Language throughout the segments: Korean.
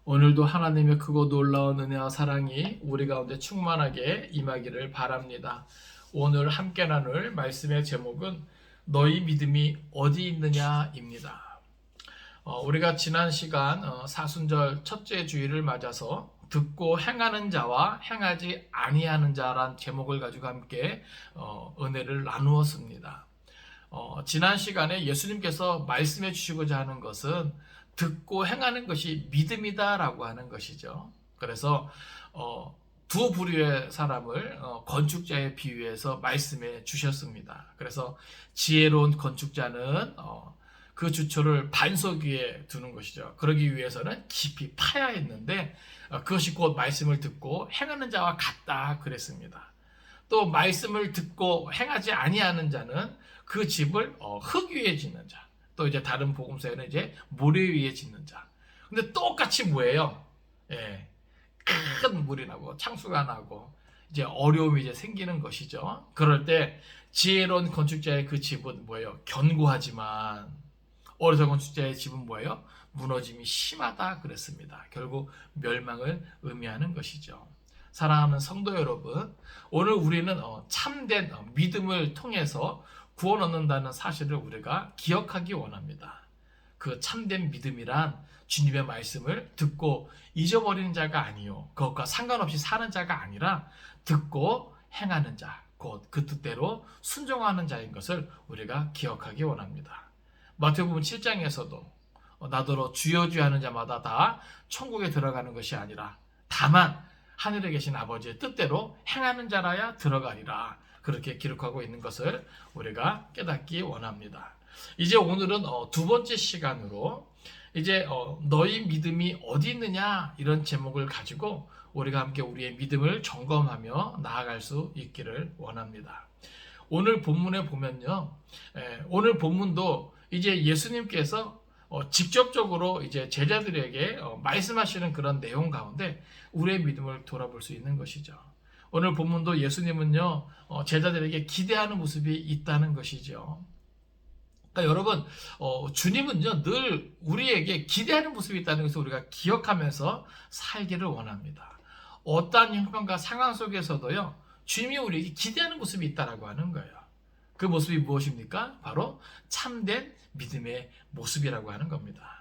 오늘도 하나님의 크고 놀라운 은혜와 사랑이 우리 가운데 충만하게 임하기를 바랍니다. 오늘 함께 나눌 말씀의 제목은 너희 믿음이 어디 있느냐입니다. 우리가 지난 시간 사순절 첫째 주일을 맞아서 듣고 행하는 자와 행하지 아니하는 자란 제목을 가지고 함께 은혜를 나누었습니다. 지난 시간에 예수님께서 말씀해 주시고자 하는 것은 듣고 행하는 것이 믿음이다라고 하는 것이죠. 그래서 두 부류의 사람을 건축자에 비유해서 말씀해 주셨습니다. 그래서 지혜로운 건축자는 그 주초를 반석 위에 두는 것이죠. 그러기 위해서는 깊이 파야 했는데 그것이 곧 말씀을 듣고 행하는 자와 같다 그랬습니다. 또 말씀을 듣고 행하지 아니하는 자는 그 집을 흙 위에 짓는 자. 또 이제 다른 복음서에는 이제 모래 위에 짓는 자. 근데 똑같이 뭐예요? 예, 큰 물이 나고 창수가 나고 이제 어려움이 이제 생기는 것이죠. 그럴 때 지혜로운 건축자의 그 집은 뭐예요? 견고하지만 어리석은 건축자의 집은 뭐예요? 무너짐이 심하다 그랬습니다. 결국 멸망을 의미하는 것이죠. 사랑하는 성도 여러분, 오늘 우리는 참된 믿음을 통해서 구원 얻는다는 사실을 우리가 기억하기 원합니다. 그 참된 믿음이란 주님의 말씀을 듣고 잊어버리는 자가 아니요, 그것과 상관없이 사는 자가 아니라 듣고 행하는 자, 곧 그 뜻대로 순종하는 자인 것을 우리가 기억하기 원합니다. 마태복음 7장에서도 나더러 주여 주여 하는 자마다 다 천국에 들어가는 것이 아니라 다만 하늘에 계신 아버지의 뜻대로 행하는 자라야 들어가리라, 그렇게 기록하고 있는 것을 우리가 깨닫기 원합니다. 이제 오늘은 두 번째 시간으로 이제 너희 믿음이 어디 있느냐 이런 제목을 가지고 우리가 함께 우리의 믿음을 점검하며 나아갈 수 있기를 원합니다. 오늘 본문에 보면요, 오늘 본문도 이제 예수님께서 직접적으로 이제 제자들에게 말씀하시는 그런 내용 가운데 우리의 믿음을 돌아볼 수 있는 것이죠. 오늘 본문도 예수님은요, 제자들에게 기대하는 모습이 있다는 것이죠. 그러니까 여러분, 주님은요, 늘 우리에게 기대하는 모습이 있다는 것을 우리가 기억하면서 살기를 원합니다. 어떠한 형편과 상황 속에서도요, 주님이 우리에게 기대하는 모습이 있다라고 하는 거예요. 그 모습이 무엇입니까? 바로 참된 믿음의 모습이라고 하는 겁니다.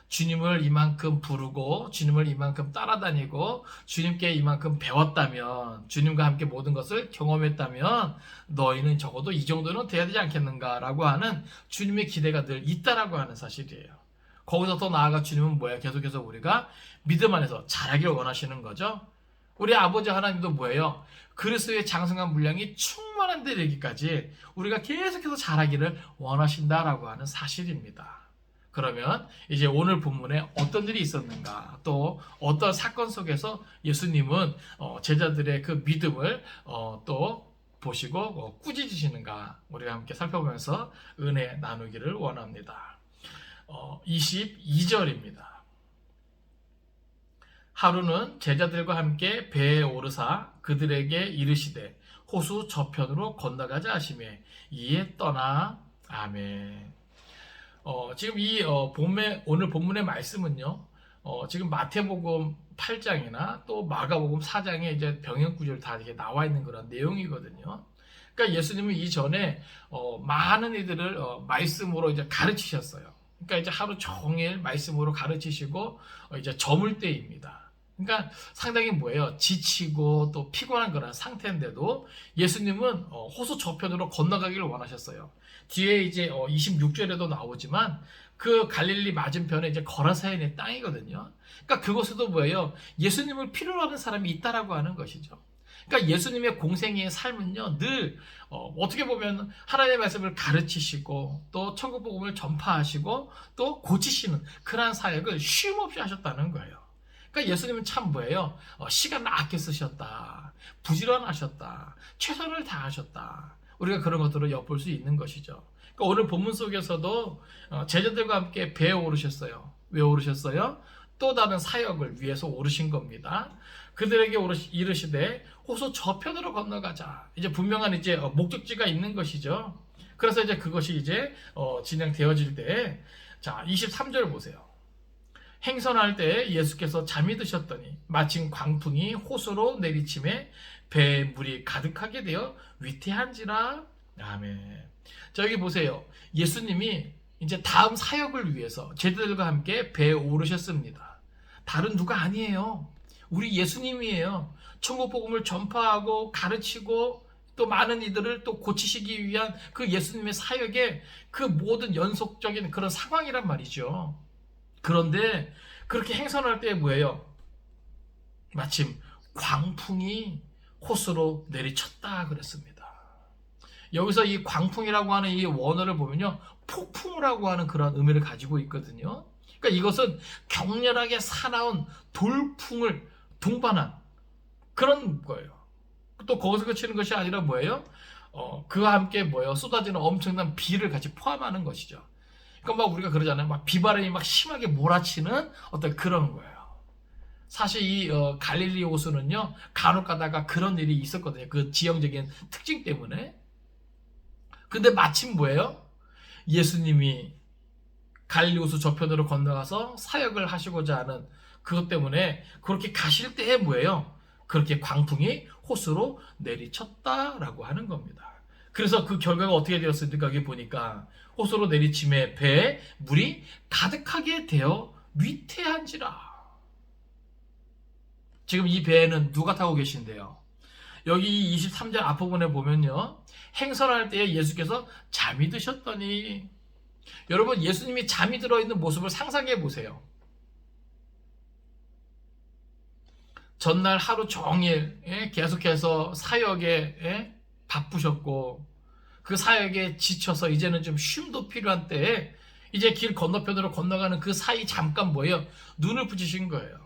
주님을 이만큼 부르고 주님을 이만큼 따라다니고 주님께 이만큼 배웠다면, 주님과 함께 모든 것을 경험했다면 너희는 적어도 이 정도는 돼야 되지 않겠는가라고 하는 주님의 기대가 늘 있다라고 하는 사실이에요. 거기서 더 나아가 주님은 뭐예요? 계속해서 우리가 믿음 안에서 자라기를 원하시는 거죠. 우리 아버지 하나님도 뭐예요? 그리스도의 장성한 분량이 충만한 데 이르기까지 우리가 계속해서 자라기를 원하신다라고 하는 사실입니다. 그러면 이제 오늘 본문에 어떤 일이 있었는가, 또 어떤 사건 속에서 예수님은 제자들의 그 믿음을 또 보시고 꾸짖으시는가, 우리가 함께 살펴보면서 은혜 나누기를 원합니다. 22절입니다. 하루는 제자들과 함께 배에 오르사 그들에게 이르시되 호수 저편으로 건너가자 하시매 이에 떠나. 아멘. 지금 이 오늘 본문의 말씀은요, 지금 마태복음 8장이나 또 마가복음 4장에 이제 병행 구절 다 이렇게 나와 있는 그런 내용이거든요. 그러니까 예수님은 이전에 많은 이들을 말씀으로 이제 가르치셨어요. 그러니까 이제 하루 종일 말씀으로 가르치시고 이제 저물 때입니다. 그러니까 상당히 뭐예요? 지치고 또 피곤한 그런 상태인데도 예수님은 호수 저편으로 건너가기를 원하셨어요. 뒤에 이제 26절에도 나오지만 그 갈릴리 맞은편에 이제 거라사인의 땅이거든요. 그러니까 그곳에도 뭐예요? 예수님을 필요로 하는 사람이 있다라고 하는 것이죠. 그러니까 예수님의 공생의 삶은요, 늘 어떻게 보면 하나님의 말씀을 가르치시고 또 천국 복음을 전파하시고 또 고치시는 그러한 사역을 쉼 없이 하셨다는 거예요. 그러니까 예수님은 참 뭐예요? 시간을 아껴 쓰셨다, 부지런하셨다, 최선을 다하셨다. 우리가 그런 것들을 엿볼 수 있는 것이죠. 그러니까 오늘 본문 속에서도 제자들과 함께 배에 오르셨어요. 왜 오르셨어요? 또 다른 사역을 위해서 오르신 겁니다. 그들에게 이르시되 호수 저편으로 건너가자. 이제 분명한 이제 목적지가 있는 것이죠. 그래서 이제 그것이 이제 진행되어질 때, 자, 23절 보세요. 행선할 때 예수께서 잠이 드셨더니 마침 광풍이 호수로 내리침에 배에 물이 가득하게 되어 위태한지라. 아멘. 자, 여기 보세요. 예수님이 이제 다음 사역을 위해서 제자들과 함께 배에 오르셨습니다. 다른 누가 아니에요. 우리 예수님이에요. 천국 복음을 전파하고 가르치고 또 많은 이들을 또 고치시기 위한 그 예수님의 사역의 그 모든 연속적인 그런 상황이란 말이죠. 그런데 그렇게 행선할 때 뭐예요? 마침 광풍이 호수로 내리쳤다 그랬습니다. 여기서 이 광풍이라고 하는 이 원어를 보면요, 폭풍이라고 하는 그런 의미를 가지고 있거든요. 그러니까 이것은 격렬하게 사나운 돌풍을 동반한 그런 거예요. 또 거기서 그치는 것이 아니라 뭐예요? 그와 함께 뭐예요? 쏟아지는 엄청난 비를 같이 포함하는 것이죠. 그러니까 막 우리가 그러잖아요. 막 비바람이 막 심하게 몰아치는 어떤 그런 거예요. 사실 이 갈릴리 호수는요, 간혹 가다가 그런 일이 있었거든요. 그 지형적인 특징 때문에. 근데 마침 뭐예요? 예수님이 갈릴리 호수 저편으로 건너가서 사역을 하시고자 하는 그것 때문에 그렇게 가실 때에 뭐예요? 그렇게 광풍이 호수로 내리쳤다라고 하는 겁니다. 그래서 그 결과가 어떻게 되었습니까? 여기 보니까 호수로 내리침에 배에 물이 가득하게 되어 위태한지라. 지금 이 배에는 누가 타고 계신데요? 여기 23절 앞부분에 보면요, 행선할 때에 예수께서 잠이 드셨더니, 여러분 예수님이 잠이 들어있는 모습을 상상해 보세요. 전날 하루 종일 계속해서 사역에 바쁘셨고 그 사역에 지쳐서 이제는 좀 쉼도 필요한 때에 이제 길 건너편으로 건너가는 그 사이 잠깐 뭐예요? 눈을 붙이신 거예요.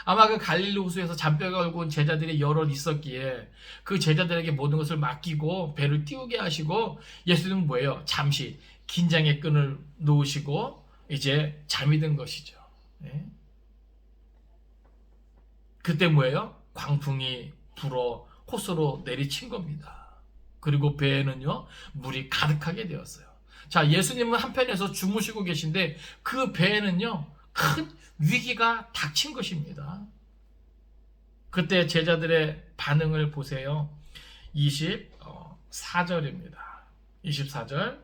아마 그 갈릴리 호수에서 잔뼈가 얼고 온 제자들이 여럿 있었기에 그 제자들에게 모든 것을 맡기고 배를 띄우게 하시고 예수님은 뭐예요? 잠시 긴장의 끈을 놓으시고 이제 잠이 든 것이죠. 그때 뭐예요? 광풍이 불어 호수로 내리친 겁니다. 그리고 배에는요, 물이 가득하게 되었어요. 자, 예수님은 한편에서 주무시고 계신데 그 배에는요, 큰 위기가 닥친 것입니다. 그때 제자들의 반응을 보세요. 24절입니다. 24절.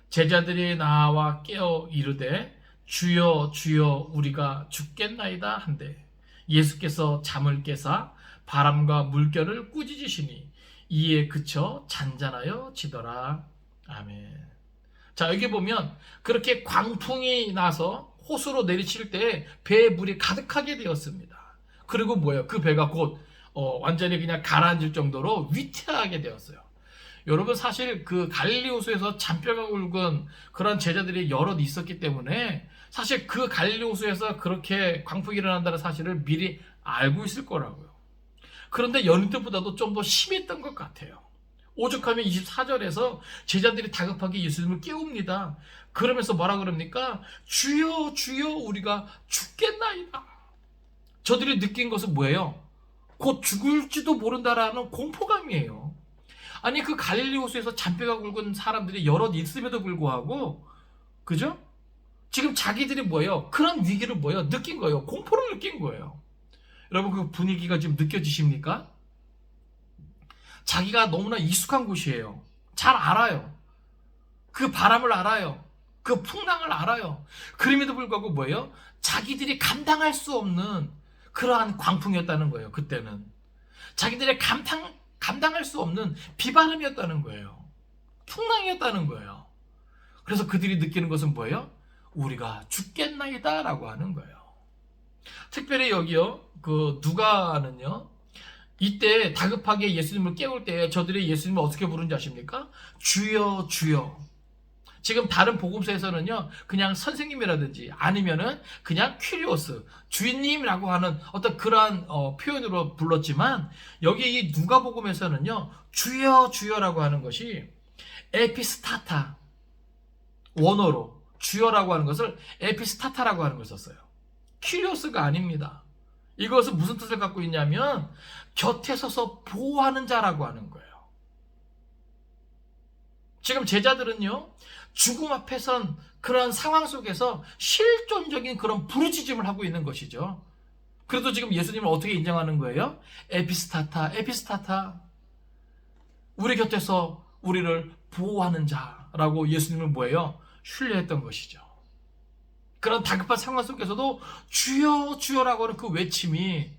제자들이 나와 깨어 이르되 주여 주여 우리가 죽겠나이다 한데 예수께서 잠을 깨사 바람과 물결을 꾸짖으시니 이에 그쳐 잔잔하여 지더라. 아멘. 자, 여기 보면 그렇게 광풍이 나서 호수로 내리칠 때 배에 물이 가득하게 되었습니다. 그리고 뭐예요? 그 배가 곧 완전히 그냥 가라앉을 정도로 위태하게 되었어요. 여러분 사실 그 갈릴리 호수에서 잔뼈가 굵은 그런 제자들이 여럿 있었기 때문에 사실 그 갈릴리 호수에서 그렇게 광풍이 일어난다는 사실을 미리 알고 있을 거라고요. 그런데 여느 때보다도 좀 더 심했던 것 같아요. 오죽하면 24절에서 제자들이 다급하게 예수님을 깨웁니다. 그러면서 뭐라 그럽니까? 주여 주여 우리가 죽겠나이다. 저들이 느낀 것은 뭐예요? 곧 죽을지도 모른다라는 공포감이에요. 아니 그 갈릴리 호수에서 잔뼈가 굵은 사람들이 여럿 있음에도 불구하고 그죠? 지금 자기들이 뭐예요? 그런 위기를 뭐예요? 느낀 거예요. 공포를 느낀 거예요. 여러분 그 분위기가 지금 느껴지십니까? 자기가 너무나 익숙한 곳이에요. 잘 알아요. 그 바람을 알아요. 그 풍랑을 알아요. 그럼에도 불구하고 뭐예요? 자기들이 감당할 수 없는 그러한 광풍이었다는 거예요. 그때는. 자기들의 감당할 수 없는 비바람이었다는 거예요. 풍랑이었다는 거예요. 그래서 그들이 느끼는 것은 뭐예요? 우리가 죽겠나이다 라고 하는 거예요. 특별히 여기요, 그 누가는요, 이때 다급하게 예수님을 깨울 때 저들이 예수님을 어떻게 부르는지 아십니까? 주여 주여. 지금 다른 복음서에서는요, 그냥 선생님이라든지 아니면은 그냥 퀴리오스, 주인님이라고 하는 어떤 그러한 표현으로 불렀지만 여기 이 누가복음에서는요, 주여 주여라고 하는 것이 에피스타타, 원어로 주여라고 하는 것을 에피스타타라고 하는 걸 썼어요. 퀴리오스가 아닙니다. 이것은 무슨 뜻을 갖고 있냐면 곁에 서서 보호하는 자라고 하는 거예요. 지금 제자들은요, 죽음 앞에선 그런 상황 속에서 실존적인 그런 부르짖음을 하고 있는 것이죠. 그래도 지금 예수님을 어떻게 인정하는 거예요? 에피스타타, 에피스타타. 우리 곁에서 우리를 보호하는 자라고 예수님을 뭐예요? 신뢰했던 것이죠. 그런 다급한 상황 속에서도 주여 주여라고 하는 그 외침이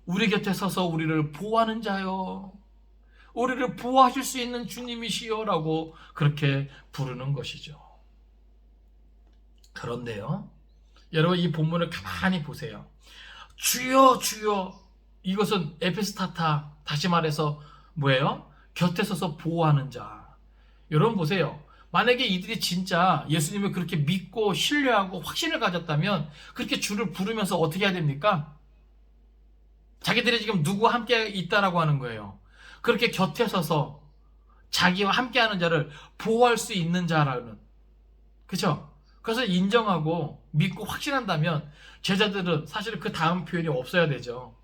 우리 곁에 서서 우리를 보호하는 자요, 우리를 보호하실 수 있는 주님이시여 라고 그렇게 부르는 것이죠. 그런데요, 여러분 이 본문을 가만히 보세요. 주여 주여, 이것은 에피스타타, 다시 말해서 뭐예요? 곁에 서서 보호하는 자. 여러분 보세요. 만약에 이들이 진짜 예수님을 그렇게 믿고 신뢰하고 확신을 가졌다면 그렇게 주를 부르면서 어떻게 해야 됩니까? 자기들이 지금 누구와 함께 있다라고 하는 거예요. 그렇게 곁에 서서 자기와 함께하는 자를 보호할 수 있는 자라는, 그렇죠? 그래서 인정하고 믿고 확신한다면 제자들은 사실 그 다음 표현이 없어야 되죠.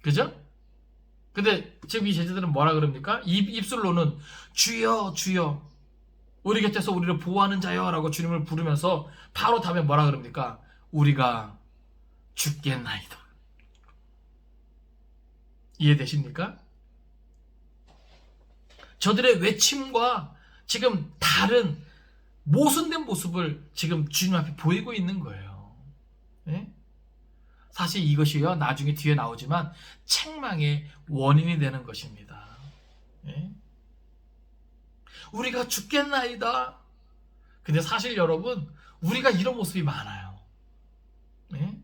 그죠? 근데 지금 이 제자들은 뭐라 그럽니까? 입술로는 주여 주여, 우리 곁에서 우리를 보호하는 자여 라고 주님을 부르면서 바로 다음에 뭐라 그럽니까? 우리가 죽겠나이다. 이해되십니까? 저들의 외침과 지금 다른 모순된 모습을 지금 주님 앞에 보이고 있는 거예요. 네? 사실 이것이요, 나중에 뒤에 나오지만 책망의 원인이 되는 것입니다. 네? 우리가 죽겠나이다. 근데 사실 여러분, 우리가 이런 모습이 많아요. 네?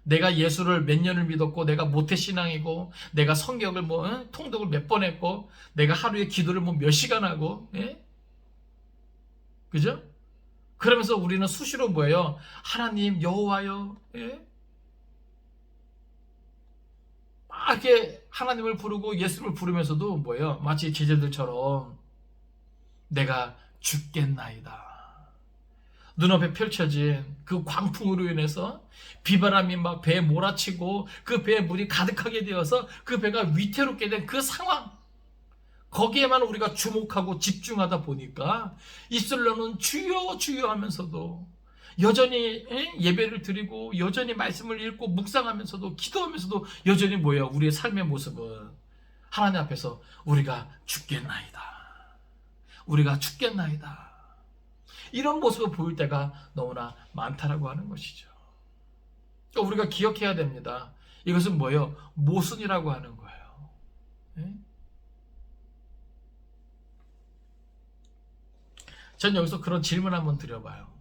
내가 예수를 몇 년을 믿었고, 내가 모태신앙이고, 내가 성경을 통독을 몇 번 했고, 내가 하루에 기도를 몇 시간 하고, 예? 그죠? 그러면서 우리는 수시로 뭐예요? 하나님, 여호와여, 예? 막 이렇게 하나님을 부르고 예수를 부르면서도 뭐예요? 마치 제자들처럼 내가 죽겠나이다. 눈앞에 펼쳐진 그 광풍으로 인해서 비바람이 막 배에 몰아치고 그 배에 물이 가득하게 되어서 그 배가 위태롭게 된 그 상황, 거기에만 우리가 주목하고 집중하다 보니까 입술로는 주여 주여 하면서도 여전히 예배를 드리고 여전히 말씀을 읽고 묵상하면서도 기도하면서도 여전히 뭐예요? 우리의 삶의 모습은 하나님 앞에서 우리가 죽겠나이다, 우리가 죽겠나이다, 이런 모습을 보일 때가 너무나 많다라고 하는 것이죠. 그러니까 우리가 기억해야 됩니다. 이것은 뭐예요? 모순이라고 하는 거예요. 네? 전 여기서 그런 질문 한번 드려봐요.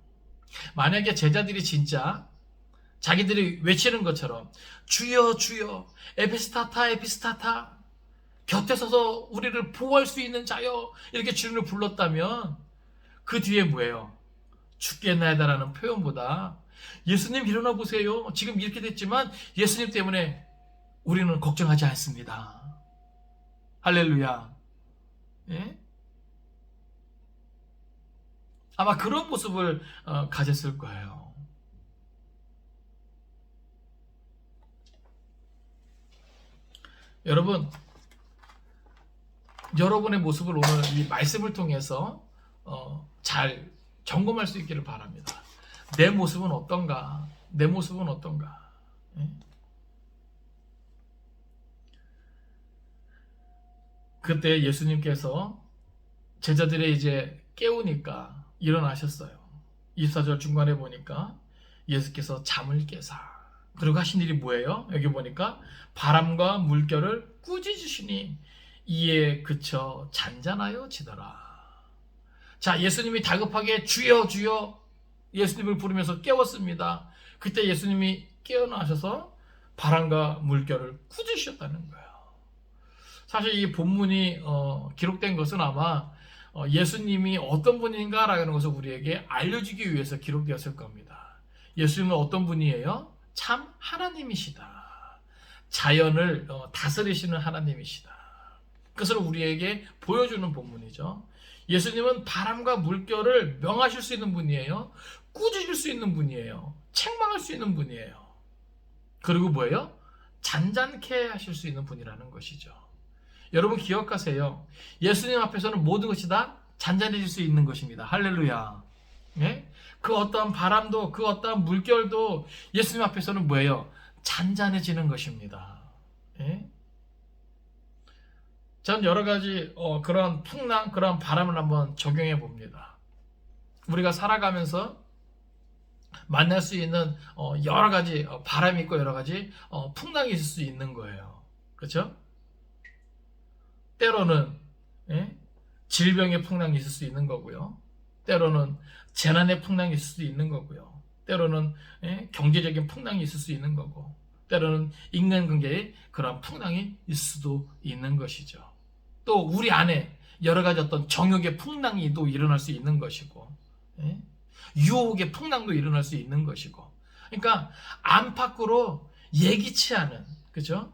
만약에 제자들이 진짜 자기들이 외치는 것처럼 주여 주여, 에피스타타 에피스타타, 곁에 서서 우리를 보호할 수 있는 자여, 이렇게 주님을 불렀다면 그 뒤에 뭐예요? 죽겠나이다라는 표현보다 예수님 일어나 보세요, 지금 이렇게 됐지만 예수님 때문에 우리는 걱정하지 않습니다. 할렐루야. 예? 아마 그런 모습을 가졌을 거예요. 여러분, 여러분의 모습을 오늘 이 말씀을 통해서 잘 점검할 수 있기를 바랍니다. 내 모습은 어떤가? 내 모습은 어떤가? 예? 그때 예수님께서 제자들의 이제 깨우니까 일어나셨어요. 24절 중간에 보니까 예수께서 잠을 깨사, 그리고 하신 일이 뭐예요? 여기 보니까 바람과 물결을 꾸짖으시니 이에 그쳐 잔잔하여 지더라. 자, 예수님이 다급하게 주여 주여 예수님을 부르면서 깨웠습니다. 그때 예수님이 깨어나셔서 바람과 물결을 꾸짖으셨다는 거예요. 사실 이 본문이 기록된 것은 아마 예수님이 어떤 분인가라는 것을 우리에게 알려주기 위해서 기록되었을 겁니다. 예수님은 어떤 분이에요? 참 하나님이시다. 자연을 다스리시는 하나님이시다. 그것을 우리에게 보여주는 본문이죠. 예수님은 바람과 물결을 명하실 수 있는 분이에요. 꾸짖을 수 있는 분이에요. 책망할 수 있는 분이에요. 그리고 뭐예요? 잔잔케 하실 수 있는 분이라는 것이죠. 여러분 기억하세요. 예수님 앞에서는 모든 것이 다 잔잔해질 수 있는 것입니다. 할렐루야. 예? 그 어떠한 바람도 그 어떠한 물결도 예수님 앞에서는 뭐예요? 잔잔해지는 것입니다. 예? 전 여러 가지 그런 풍랑, 그런 바람을 한번 적용해 봅니다. 우리가 살아가면서 만날 수 있는 여러 가지 바람이 있고 여러 가지 풍랑이 있을 수 있는 거예요. 그렇죠? 때로는 예? 질병의 풍랑이 있을 수 있는 거고요. 때로는 재난의 풍랑이 있을 수 있는 거고요. 때로는 예? 경제적인 풍랑이 있을 수 있는 거고, 때로는 인간관계에 그런 풍랑이 있을 수도 있는 것이죠. 또 우리 안에 여러 가지 어떤 정욕의 풍랑이 또 일어날 수 있는 것이고, 예? 유혹의 풍랑도 일어날 수 있는 것이고, 그러니까 안팎으로 예기치 않은, 그죠?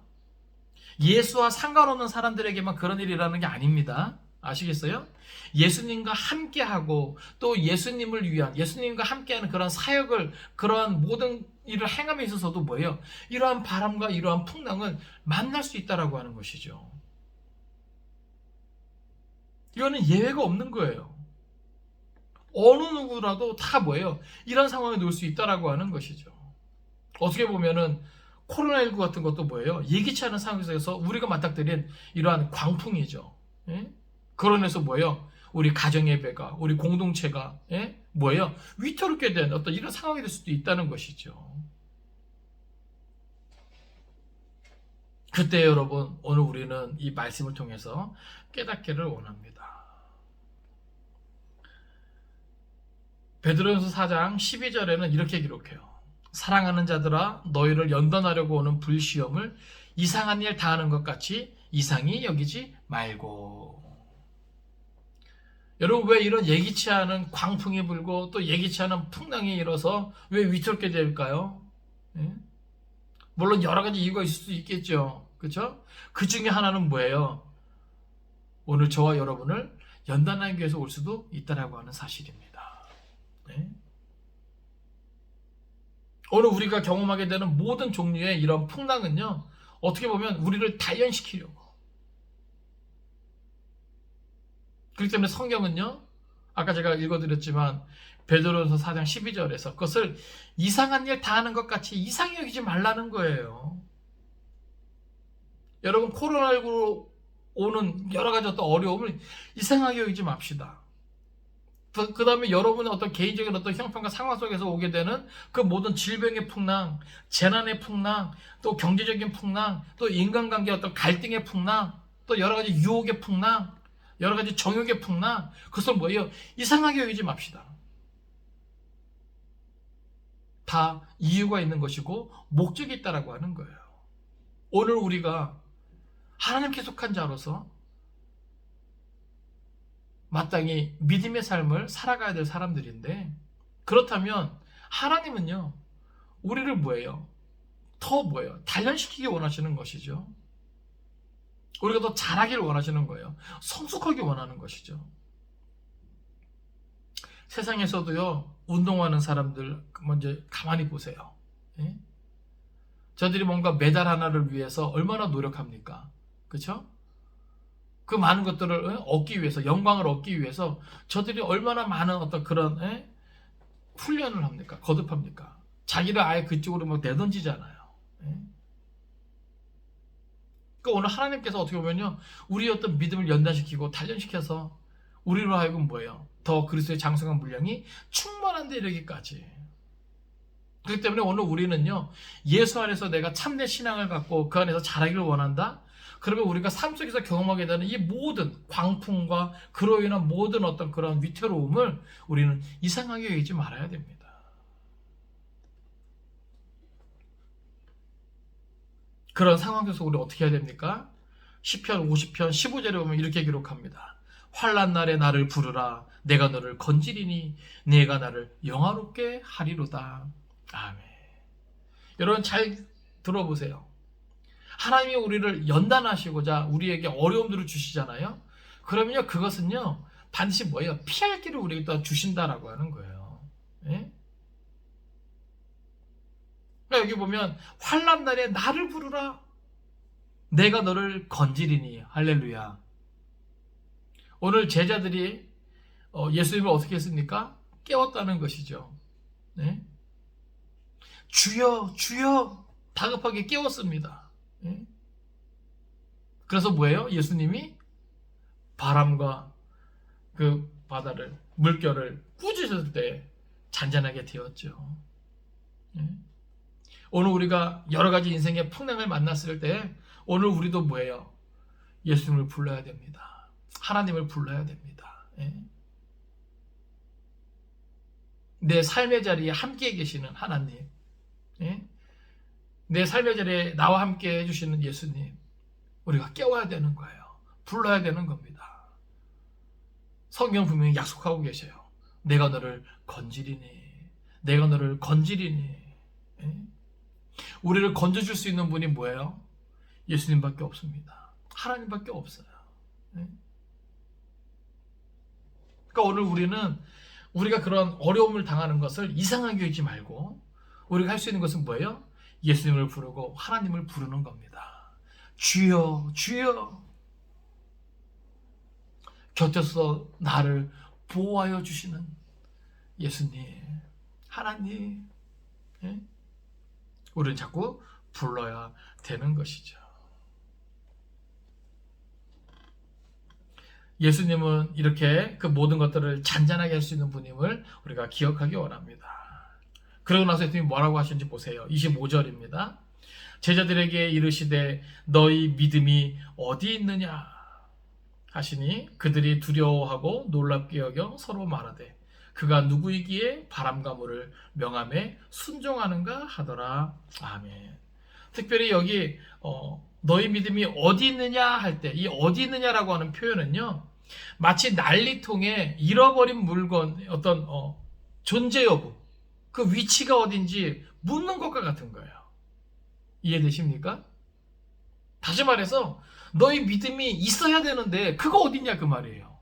예수와 상관없는 사람들에게만 그런 일이 일어나는 게 아닙니다. 아시겠어요? 예수님과 함께하고 또 예수님을 위한, 예수님과 함께하는 그런 사역을, 그러한 모든 일을 행함에 있어서도 뭐예요? 이러한 바람과 이러한 풍랑을 만날 수 있다라고 하는 것이죠. 이거는 예외가 없는 거예요. 어느 누구라도 다 뭐예요? 이런 상황에 놓을 수 있다라고 하는 것이죠. 어떻게 보면은 코로나19 같은 것도 뭐예요? 예기치 않은 상황에서 우리가 맞닥뜨린 이러한 광풍이죠. 예? 그러면서 뭐예요? 우리 가정예배가, 우리 공동체가 예? 뭐예요? 위태롭게 된 어떤 이런 상황이 될 수도 있다는 것이죠. 그때 여러분, 오늘 우리는 이 말씀을 통해서 깨닫기를 원합니다. 베드로전서 4장 12절에는 이렇게 기록해요. 사랑하는 자들아, 너희를 연단하려고 오는 불시험을 이상한 일 다하는 것 같이 이상히 여기지 말고. 여러분, 왜 이런 예기치 않은 광풍이 불고 또 예기치 않은 풍랑이 일어서 왜 위태롭게 될까요? 예? 물론 여러 가지 이유가 있을 수 있겠죠. 그렇죠? 그 중에 하나는 뭐예요? 오늘 저와 여러분을 연단하기 위해서 올 수도 있다라고 하는 사실입니다. 네? 오늘 우리가 경험하게 되는 모든 종류의 이런 풍랑은요, 어떻게 보면 우리를 단련시키려고. 그렇기 때문에 성경은요, 아까 제가 읽어드렸지만 베드로전서 4장 12절에서 그것을 이상한 일 다 하는 것 같이 이상히 여기지 말라는 거예요. 여러분, 코로나19로 오는 여러 가지 어떤 어려움을 이상하게 여기지 맙시다. 그 다음에 여러분의 어떤 개인적인 어떤 형편과 상황 속에서 오게 되는 그 모든 질병의 풍랑, 재난의 풍랑, 또 경제적인 풍랑, 또 인간관계 어떤 갈등의 풍랑, 또 여러 가지 유혹의 풍랑, 여러 가지 정욕의 풍랑, 그것을 뭐예요? 이상하게 여기지 맙시다. 다 이유가 있는 것이고 목적이 있다라고 하는 거예요. 오늘 우리가 하나님께 속한 자로서 마땅히 믿음의 삶을 살아가야 될 사람들인데, 그렇다면 하나님은요, 우리를 뭐예요? 더 뭐예요? 단련시키기 원하시는 것이죠. 우리가 더 잘하기를 원하시는 거예요. 성숙하기 원하는 것이죠. 세상에서도요, 운동하는 사람들 먼저 가만히 보세요. 예? 저들이 뭔가 메달 하나를 위해서 얼마나 노력합니까? 그렇죠? 그 많은 것들을 얻기 위해서, 영광을 얻기 위해서 저들이 얼마나 많은 어떤 그런 훈련을 합니까? 거듭합니까? 자기를 아예 그쪽으로 막 내던지잖아요. 그러니까 오늘 하나님께서 어떻게 보면요, 우리의 어떤 믿음을 연단시키고 단련시켜서 우리로 하여금 뭐예요? 더 그리스도의 장성한 분량이 충만한 데 이르기까지. 그렇기 때문에 오늘 우리는요, 예수 안에서 내가 참된 신앙을 갖고 그 안에서 자라기를 원한다? 그러면 우리가 삶 속에서 경험하게 되는 이 모든 광풍과 그로 인한 모든 어떤 그런 위태로움을 우리는 이상하게 여기지 말아야 됩니다. 그런 상황 속에서 우리 어떻게 해야 됩니까? 시편 50편 15절에 보면 이렇게 기록합니다. 환난 날에 나를 부르라. 내가 너를 건지리니 내가 나를 영화롭게 하리로다. 아멘. 여러분 잘 들어보세요. 하나님이 우리를 연단하시고자 우리에게 어려움들을 주시잖아요. 그러면요, 그것은요, 반드시 뭐예요? 피할 길을 우리에게 또 주신다라고 하는 거예요. 예? 그러니까 여기 보면 환난 날에 나를 부르라. 내가 너를 건지리니. 할렐루야. 오늘 제자들이 예수님을 어떻게 했습니까? 깨웠다는 것이죠. 네? 주여 주여 다급하게 깨웠습니다. 네? 그래서 뭐예요? 예수님이 바람과 그 바다를, 물결을 꾸짖을 때 잔잔하게 되었죠. 네? 오늘 우리가 여러 가지 인생의 풍랑을 만났을 때 오늘 우리도 뭐예요? 예수님을 불러야 됩니다. 하나님을 불러야 됩니다. 예? 내 삶의 자리에 함께 계시는 하나님, 예? 내 삶의 자리에 나와 함께 해주시는 예수님, 우리가 깨워야 되는 거예요. 불러야 되는 겁니다. 성경 분명히 약속하고 계셔요. 내가 너를 건지리니. 내가 너를 건지리니. 예? 우리를 건져줄 수 있는 분이 뭐예요? 예수님밖에 없습니다. 하나님밖에 없어요. 예? 그러니까 오늘 우리는 우리가 그런 어려움을 당하는 것을 이상하게 여기지 말고 우리가 할 수 있는 것은 뭐예요? 예수님을 부르고 하나님을 부르는 겁니다. 주여 주여. 곁에서 나를 보호하여 주시는 예수님, 하나님. 예? 우리는 자꾸 불러야 되는 것이죠. 예수님은 이렇게 그 모든 것들을 잔잔하게 할 수 있는 분임을 우리가 기억하기 원합니다. 그러고 나서 예수님이 뭐라고 하시는지 보세요. 25절입니다. 제자들에게 이르시되 너희 믿음이 어디 있느냐 하시니 그들이 두려워하고 놀랍게 여겨 서로 말하되 그가 누구이기에 바람과 물을 명함에 순종하는가 하더라. 아멘. 특별히 여기 너희 믿음이 어디 있느냐 할 때 이 어디 있느냐라고 하는 표현은요, 마치 난리통에 잃어버린 물건 어떤 존재 여부, 그 위치가 어딘지 묻는 것과 같은 거예요. 이해되십니까? 다시 말해서 너희 믿음이 있어야 되는데 그거 어딨냐 그 말이에요.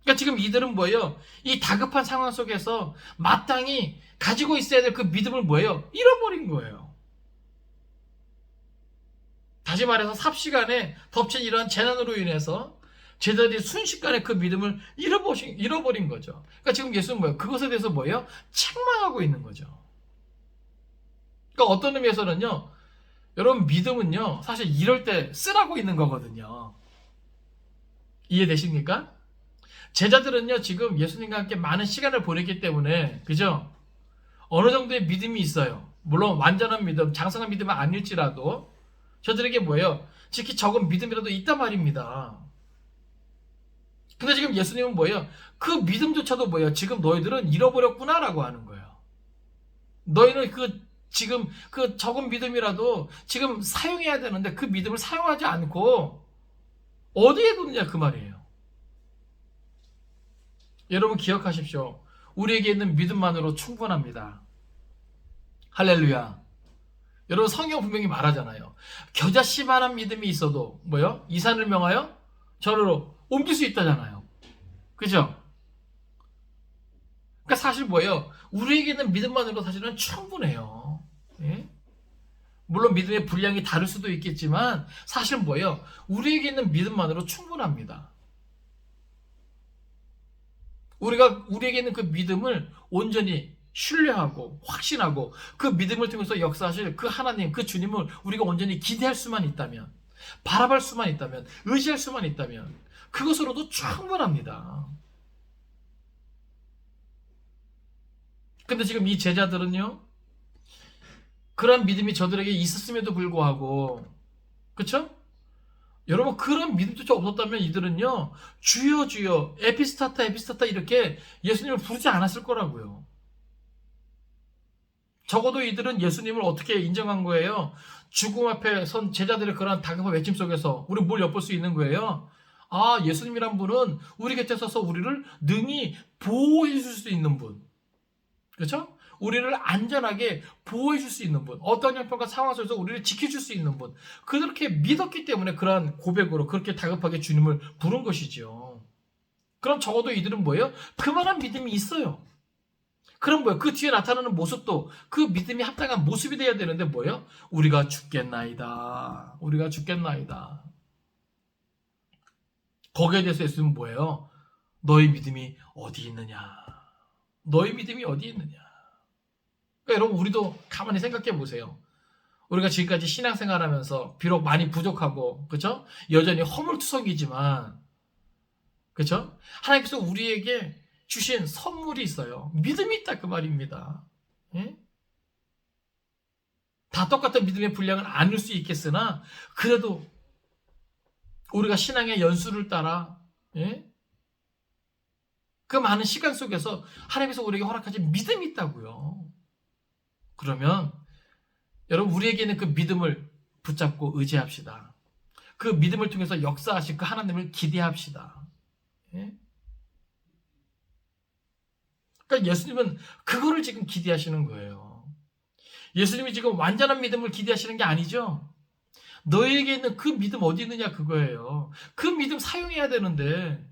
그러니까 지금 이들은 뭐예요? 이 다급한 상황 속에서 마땅히 가지고 있어야 될 그 믿음을 뭐예요? 잃어버린 거예요. 다시 말해서 삽시간에 덮친 이런 재난으로 인해서 제자들이 순식간에 그 믿음을 잃어버린 거죠. 그러니까 지금 예수는 뭐예요? 그것에 대해서 뭐예요? 책망하고 있는 거죠. 그러니까 어떤 의미에서는요, 여러분 믿음은요, 사실 이럴 때 쓰라고 있는 거거든요. 이해되십니까? 제자들은요, 지금 예수님과 함께 많은 시간을 보냈기 때문에, 그죠? 어느 정도의 믿음이 있어요. 물론 완전한 믿음, 장성한 믿음은 아닐지라도 저들에게 뭐예요? 지극히 적은 믿음이라도 있단 말입니다. 근데 지금 예수님은 뭐예요? 그 믿음조차도 뭐예요? 지금 너희들은 잃어버렸구나라고 하는 거예요. 너희는 지금 그 적은 믿음이라도 지금 사용해야 되는데 그 믿음을 사용하지 않고 어디에 두느냐 그 말이에요. 여러분 기억하십시오. 우리에게 있는 믿음만으로 충분합니다. 할렐루야. 여러분 성경 분명히 말하잖아요. 겨자씨만한 믿음이 있어도 뭐요? 이 산을 명하여 저리로 옮길 수 있다잖아요. 그죠? 그러니까 사실 뭐예요? 우리에게 있는 믿음만으로 사실은 충분해요. 예? 물론 믿음의 분량이 다를 수도 있겠지만 사실 뭐예요? 우리에게 있는 믿음만으로 충분합니다. 우리에게 있는 그 믿음을 온전히 신뢰하고 확신하고 그 믿음을 통해서 역사하실 그 하나님, 그 주님을 우리가 온전히 기대할 수만 있다면, 바라볼 수만 있다면, 의지할 수만 있다면 그것으로도 충분합니다. 근데 지금 이 제자들은요, 그런 믿음이 저들에게 있었음에도 불구하고, 그쵸? 여러분 그런 믿음조차 없었다면 이들은요, 주여 주여 에피스타타 에피스타타 이렇게 예수님을 부르지 않았을 거라고요. 적어도 이들은 예수님을 어떻게 인정한 거예요? 죽음 앞에 선 제자들의 그런 다급한 외침 속에서 우리 뭘 엿볼 수 있는 거예요? 아, 예수님이란 분은 우리 곁에 서서 우리를 능히 보호해 줄 수 있는 분. 그렇죠? 우리를 안전하게 보호해 줄 수 있는 분. 어떤 형편과 상황 속에서 우리를 지켜줄 수 있는 분. 그렇게 믿었기 때문에 그러한 고백으로 그렇게 다급하게 주님을 부른 것이죠. 그럼 적어도 이들은 뭐예요? 그만한 믿음이 있어요. 그럼 뭐예요? 그 뒤에 나타나는 모습도 그 믿음이 합당한 모습이 되어야 되는데 뭐예요? 우리가 죽겠나이다. 우리가 죽겠나이다. 거기에 대해서 예수님은 뭐예요? 너희 믿음이 어디 있느냐? 너희 믿음이 어디 있느냐? 그러니까 여러분 우리도 가만히 생각해 보세요. 우리가 지금까지 신앙생활하면서 비록 많이 부족하고 그렇죠? 여전히 허물투성이지만 그렇죠? 하나님께서 우리에게 주신 선물이 있어요. 믿음이 있다 그 말입니다. 예? 다 똑같은 믿음의 분량은 아닐 수 있겠으나 그래도 우리가 신앙의 연수를 따라 예? 그 많은 시간 속에서 하나님께서 우리에게 허락하신 믿음이 있다고요. 그러면 여러분 우리에게는 그 믿음을 붙잡고 의지합시다. 그 믿음을 통해서 역사하실 그 하나님을 기대합시다. 예? 그러니까 예수님은 그거를 지금 기대하시는 거예요. 예수님이 지금 완전한 믿음을 기대하시는 게 아니죠. 너에게 있는 그 믿음 어디 있느냐 그거예요. 그 믿음 사용해야 되는데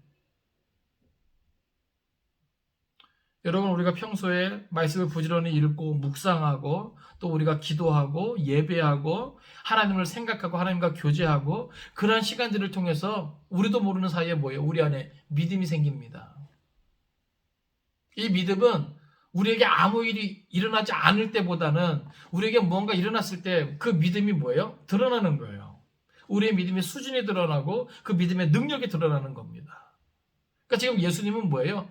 여러분 우리가 평소에 말씀을 부지런히 읽고 묵상하고 또 우리가 기도하고 예배하고 하나님을 생각하고 하나님과 교제하고 그러한 시간들을 통해서 우리도 모르는 사이에 뭐예요? 우리 안에 믿음이 생깁니다. 이 믿음은 우리에게 아무 일이 일어나지 않을 때보다는 우리에게 뭔가 일어났을 때 그 믿음이 뭐예요? 드러나는 거예요. 우리의 믿음의 수준이 드러나고 그 믿음의 능력이 드러나는 겁니다. 그러니까 지금 예수님은 뭐예요?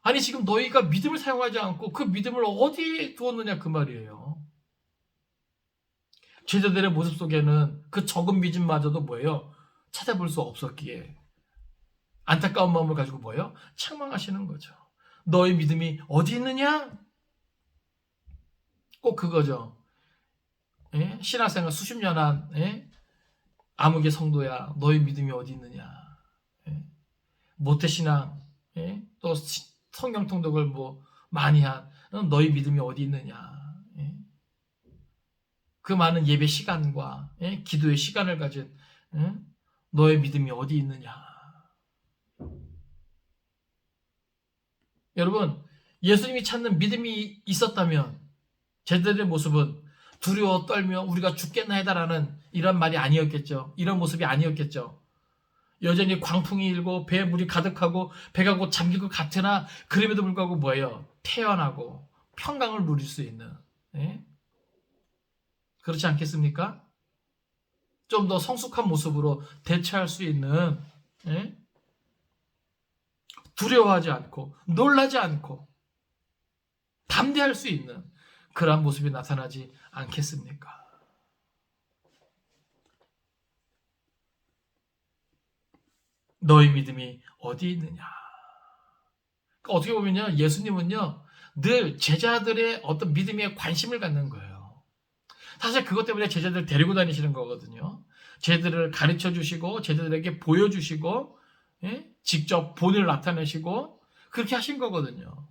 아니 지금 너희가 믿음을 사용하지 않고 그 믿음을 어디에 두었느냐 그 말이에요. 제자들의 모습 속에는 그 적은 믿음마저도 뭐예요? 찾아볼 수 없었기에 안타까운 마음을 가지고 뭐예요? 책망하시는 거죠. 너의 믿음이 어디 있느냐? 꼭 그거죠. 예? 신앙생활 수십 년 한 암흑의 성도야 너의 믿음이 어디 있느냐? 예? 모태신앙 또 성경 통독을 뭐 많이 한 너희 믿음이 어디 있느냐? 예? 그 많은 예배 시간과 기도의 시간을 가진 너의 믿음이 어디 있느냐? 여러분 예수님이 찾는 믿음이 있었다면 제자들의 모습은 두려워 떨며 우리가 죽겠나 해다라는 이런 말이 아니었겠죠. 이런 모습이 아니었겠죠. 여전히 광풍이 일고 배에 물이 가득하고 배가 곧 잠길 것 같으나 그럼에도 불구하고 뭐예요? 태연하고 평강을 누릴 수 있는 그렇지 않겠습니까? 좀 더 성숙한 모습으로 대처할 수 있는 두려워하지 않고 놀라지 않고 담대할 수 있는 그러한 모습이 나타나지 않겠습니까? 너희 믿음이 어디 있느냐? 그러니까 어떻게 보면요, 예수님은요 늘 제자들의 어떤 믿음에 관심을 갖는 거예요. 사실 그것 때문에 제자들 데리고 다니시는 거거든요. 제자들을 가르쳐 주시고 제자들에게 보여주시고 직접 본을 나타내시고 그렇게 하신 거거든요.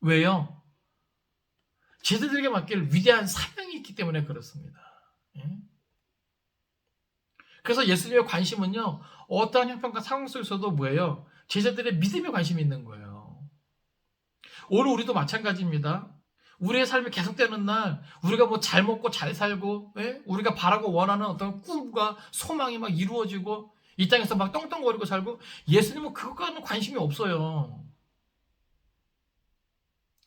왜요? 제자들에게 맡길 위대한 사명이 있기 때문에 그렇습니다. 그래서 예수님의 관심은요, 어떠한 형편과 상황 속에서도 뭐예요? 제자들의 믿음에 관심이 있는 거예요. 오늘 우리도 마찬가지입니다. 우리의 삶이 계속되는 날, 우리가 뭐 잘 먹고 잘 살고, 우리가 바라고 원하는 어떤 꿈과 소망이 막 이루어지고, 이 땅에서 막 떵떵거리고 살고, 예수님은 그것과는 관심이 없어요.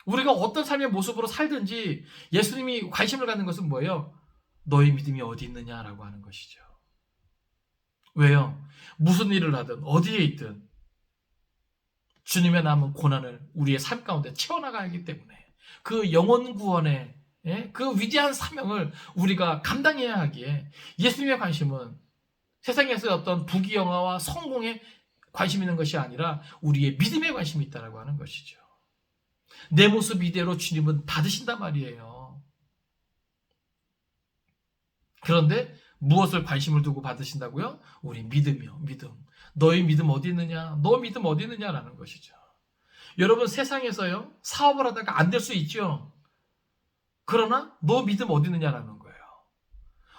우리가 어떤 삶의 모습으로 살든지 예수님이 관심을 갖는 것은 뭐예요? 너희 믿음이 어디 있느냐라고 하는 것이죠. 왜요? 무슨 일을 하든 어디에 있든 주님의 남은 고난을 우리의 삶 가운데 채워나가야 하기 때문에 그 영혼 구원의 그 위대한 사명을 우리가 감당해야 하기에 예수님의 관심은 세상에서 어떤 부귀영화와 성공에 관심 있는 것이 아니라 우리의 믿음에 관심이 있다고 하는 것이죠. 내 모습 이대로 주님은 받으신단 말이에요. 그런데 무엇을 관심을 두고 받으신다고요? 우리 믿음이요. 믿음. 너희 믿음 어디 있느냐? 너 믿음 어디 있느냐라는 것이죠. 여러분 세상에서요. 사업을 하다가 안 될 수 있죠. 그러나 너 믿음 어디 있느냐라는 거예요.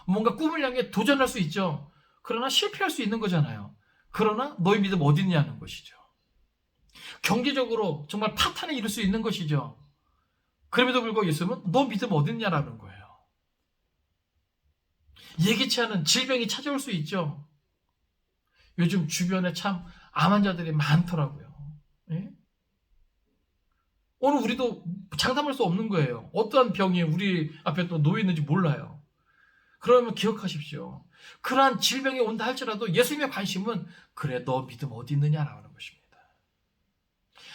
뭔가 꿈을 향해 도전할 수 있죠. 그러나 실패할 수 있는 거잖아요. 그러나 너희 믿음 어디 있느냐는 것이죠. 경제적으로 정말 파탄을 이룰 수 있는 것이죠. 그럼에도 불구하고 예수님은 너 믿음 어딨냐라는 거예요. 예기치 않은 질병이 찾아올 수 있죠. 요즘 주변에 참 암 환자들이 많더라고요. 예? 오늘 우리도 장담할 수 없는 거예요. 어떠한 병이 우리 앞에 또 놓여 있는지 몰라요. 그러면 기억하십시오. 그러한 질병이 온다 할지라도 예수님의 관심은 그래 너 믿음 어디 있느냐라는 것입니다.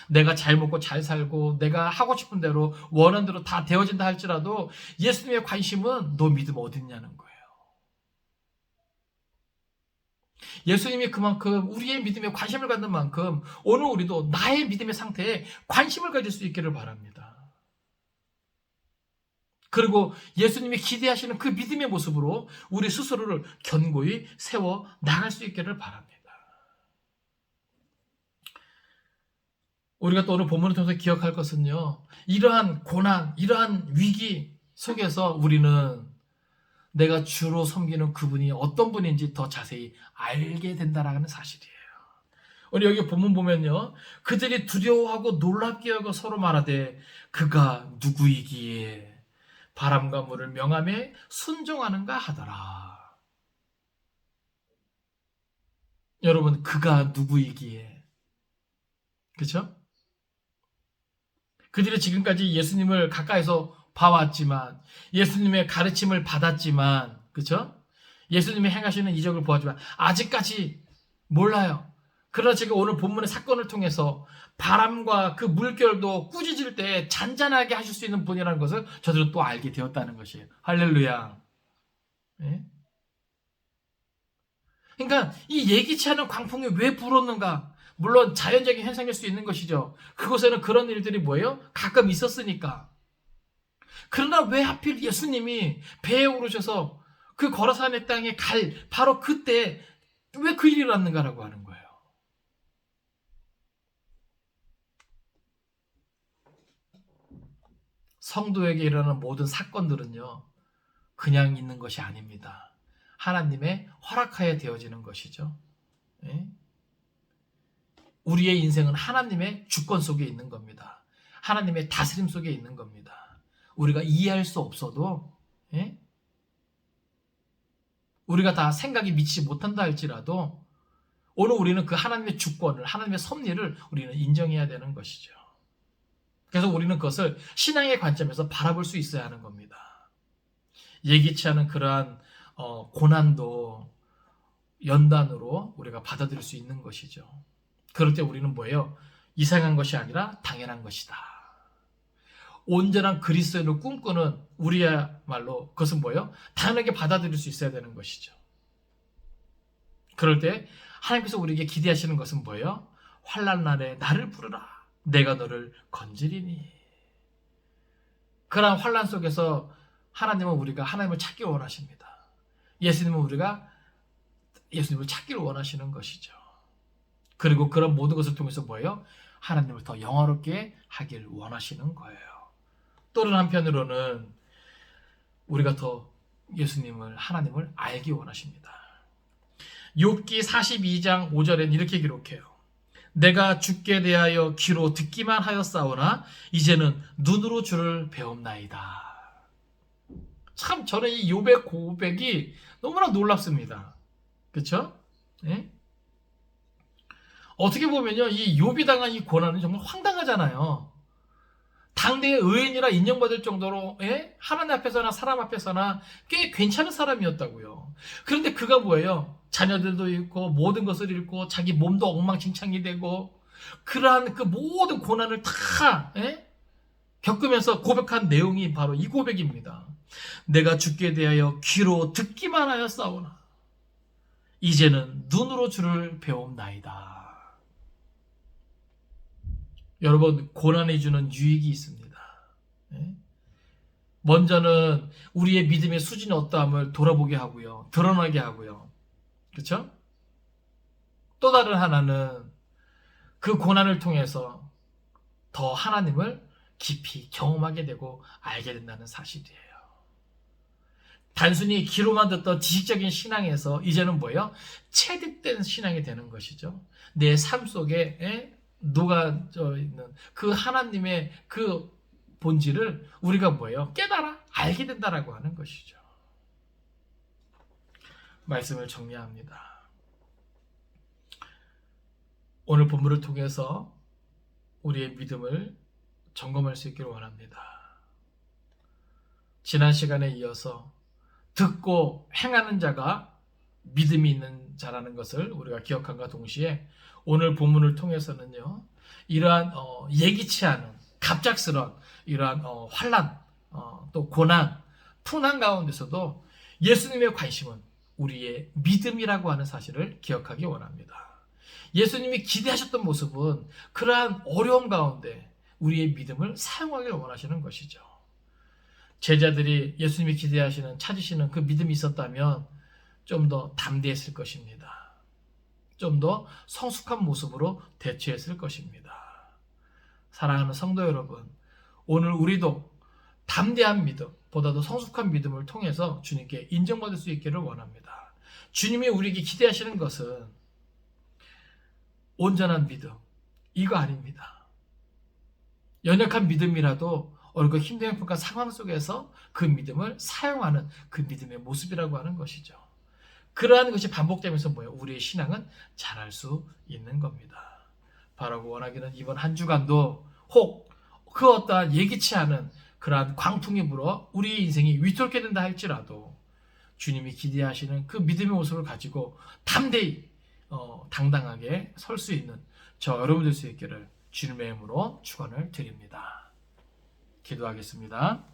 내가 잘 먹고 잘 살고 내가 하고 싶은 대로 원하는 대로 다 되어진다 할지라도 예수님의 관심은 너 믿음 어디 있냐는 거예요. 예수님이 그만큼 우리의 믿음에 관심을 갖는 만큼 오늘 우리도 나의 믿음의 상태에 관심을 가질 수 있기를 바랍니다. 그리고 예수님이 기대하시는 그 믿음의 모습으로 우리 스스로를 견고히 세워 나갈 수 있기를 바랍니다. 우리가 또 오늘 본문을 통해서 기억할 것은요. 이러한 고난, 이러한 위기 속에서 우리는 내가 주로 섬기는 그분이 어떤 분인지 더 자세히 알게 된다는 사실이에요. 우리 여기 본문 보면요. 그들이 두려워하고 놀랍게 여겨 서로 말하되 그가 누구이기에 바람과 물을 명함에 순종하는가 하더라. 여러분 그가 누구이기에 그렇죠? 그들이 지금까지 예수님을 가까이서 봐왔지만 예수님의 가르침을 받았지만 그렇죠? 예수님이 행하시는 이적을 보았지만 아직까지 몰라요. 그러나 지금 오늘 본문의 사건을 통해서 바람과 그 물결도 꾸짖을 때 잔잔하게 하실 수 있는 분이라는 것을 저들은 또 알게 되었다는 것이에요. 할렐루야. 예? 그러니까 이 예기치 않은 광풍이 왜 불었는가? 물론 자연적인 현상일 수 있는 것이죠. 그곳에는 그런 일들이 뭐예요? 가끔 있었으니까. 그러나 왜 하필 예수님이 배에 오르셔서 그 거라산의 땅에 갈 바로 그때 왜 그 일이 일어났는가라고 하는 거예요. 성도에게 일어나는 모든 사건들은요. 그냥 있는 것이 아닙니다. 하나님의 허락하에 되어지는 것이죠. 예? 우리의 인생은 하나님의 주권 속에 있는 겁니다. 하나님의 다스림 속에 있는 겁니다. 우리가 이해할 수 없어도 예? 우리가 다 생각이 미치지 못한다 할지라도 오늘 우리는 그 하나님의 주권을 하나님의 섭리를 우리는 인정해야 되는 것이죠. 그래서 우리는 그것을 신앙의 관점에서 바라볼 수 있어야 하는 겁니다. 예기치 않은 그러한 고난도 연단으로 우리가 받아들일 수 있는 것이죠. 그럴 때 우리는 뭐예요? 이상한 것이 아니라 당연한 것이다. 온전한 그리스도인을 꿈꾸는 우리야말로 그것은 뭐예요? 당연하게 받아들일 수 있어야 되는 것이죠. 그럴 때 하나님께서 우리에게 기대하시는 것은 뭐예요? 환난 날에 나를 부르라. 내가 너를 건지리니. 그러한 환난 속에서 하나님은 우리가 하나님을 찾기 원하십니다. 예수님은 우리가 예수님을 찾기를 원하시는 것이죠. 그리고 그런 모든 것을 통해서 뭐예요? 하나님을 더 영화롭게 하길 원하시는 거예요. 또는 한편으로는 우리가 더 예수님을 하나님을 알기 원하십니다. 욥기 42장 5절엔 이렇게 기록해요. 내가 주께 대하여 귀로 듣기만 하였사오나 이제는 눈으로 주를 배움나이다. 참 저는 이 욥의 고백이 너무나 놀랍습니다. 그렇죠? 예? 어떻게 보면요, 이 욥이 당한 이 고난은 정말 황당하잖아요. 당대의 의인이라 인정받을 정도로 하나님 앞에서나 사람 앞에서나 꽤 괜찮은 사람이었다고요. 그런데 그가 뭐예요? 자녀들도 잃고 모든 것을 잃고 자기 몸도 엉망진창이 되고 그러한 그 모든 고난을 다 겪으면서 고백한 내용이 바로 이 고백입니다. 내가 주께 대하여 귀로 듣기만 하였사오나 이제는 눈으로 주를 배움나이다. 여러분, 고난이 주는 유익이 있습니다. 먼저는 우리의 믿음의 수준이 어떠함을 돌아보게 하고요. 드러나게 하고요. 그렇죠? 또 다른 하나는 그 고난을 통해서 더 하나님을 깊이 경험하게 되고 알게 된다는 사실이에요. 단순히 귀로만 듣던 지식적인 신앙에서 이제는 뭐예요? 체득된 신앙이 되는 것이죠. 내 삶 속에 녹아져 있는 그 하나님의 그 본질을 우리가 뭐예요? 깨달아 알게 된다라고 하는 것이죠. 말씀을 정리합니다. 오늘 본문을 통해서 우리의 믿음을 점검할 수 있기를 원합니다. 지난 시간에 이어서 듣고 행하는 자가 믿음이 있는 자라는 것을 우리가 기억함과 동시에 오늘 본문을 통해서는요, 이러한 예기치 않은 갑작스러운 이러한 환난, 또 고난, 풍랑 가운데서도 예수님의 관심은 우리의 믿음이라고 하는 사실을 기억하기 원합니다. 예수님이 기대하셨던 모습은 그러한 어려움 가운데 우리의 믿음을 사용하길 원하시는 것이죠. 제자들이 예수님이 기대하시는, 찾으시는 그 믿음이 있었다면 좀 더 담대했을 것입니다. 좀 더 성숙한 모습으로 대처했을 것입니다. 사랑하는 성도 여러분, 오늘 우리도 담대한 믿음, 보다도 성숙한 믿음을 통해서 주님께 인정받을 수 있기를 원합니다. 주님이 우리에게 기대하시는 것은 온전한 믿음, 이거 아닙니다. 연약한 믿음이라도 어렵고 힘든 형편과 상황 속에서 그 믿음을 사용하는 그 믿음의 모습이라고 하는 것이죠. 그러한 것이 반복되면서 뭐예요? 우리의 신앙은 자랄 수 있는 겁니다. 바라고 원하기는 이번 한 주간도 혹 그 어떠한 예기치 않은 그러한 광풍이 불어 우리의 인생이 위태롭게 된다 할지라도 주님이 기대하시는 그 믿음의 모습을 가지고 담대히 당당하게 설 수 있는 저 여러분 될 수 있기를 주님의 이름으로 축원을 드립니다. 기도하겠습니다.